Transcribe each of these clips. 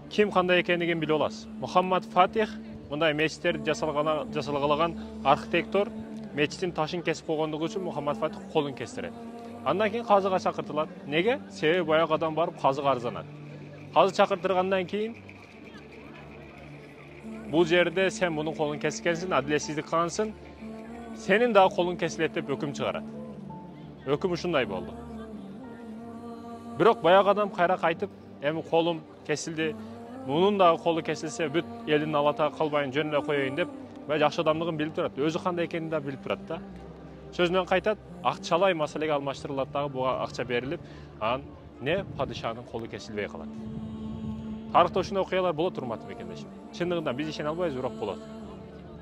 ким кандай экендигин билип аласыз. Мухаммад Фатих мындай мечиттерди жасалгалаган архитектор мечиттин ташын кесип койгондугу үчүн Мухаммад Фатих колун кестирет. Андан кийин казыга чакыртылат. Неге? Себеби баягы адам барып казы арзанат. Казы чакыртыргандан кийин бул жерде сен мунун колун кескенсиң, адилетсиздик кылгансың, сенин дагы колуң кесилет деп өкүм чыгарат. Өкүм ушундай болду. Бирок баягы адам кайра кайтып, эми колум кесилди, мунун дагы колу кесилсе бүт элдин алата калбайын жөн эле коеюн деп, баягы жакшы адамдыгын билип турат. Өзү кандай экенин да билип турат да. Сөзүнөн кайтат, акчалай маселеге алмаштырылат дагы, буга акча берилип, анан не падышанын колу кесилбей калат. Тарыхта ушундай окуялар болот, урматтуу мекендешим. Чындыгында биз ишене албайбыз, бирок болот.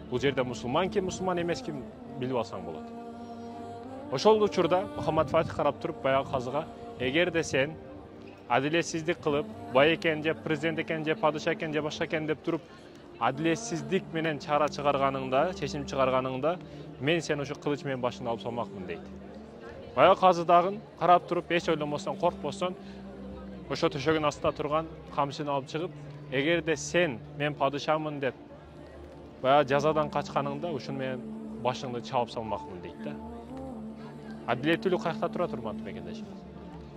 Бул жерде мусулман ким, мусулман эмес ким билип алсаң болот. Ошол учурда Мухаммад Фатих карап туруп баягы казыга, эгерде сен адилетсиздик кылып, бай экен же президент экен же падыша экен же башка экен деп туруп, адилетсиздик менен чара чыгарганыңда, чечим чыгарганыңда, мен сени ушу кылыч менен башыңды алып салмакмын дейт. Баягы казы дагы карап туруп, эч ойлонбостон, коркпостон, ошо төшөгүн астында турган камчыны алып чыгып, эгерде сен мен падышамын деп баягы жазадан качканыңда, ушуну менен башыңды чабып салмакмын дейт да. Адилеттүүлүк каякта турат, урматтуу мекендешим.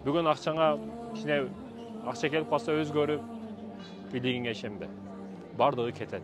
Бүгүн акчаңа кичине акча келип калса өзгөрүп, бийлигиңе ишенбе. Бардыгы кетет.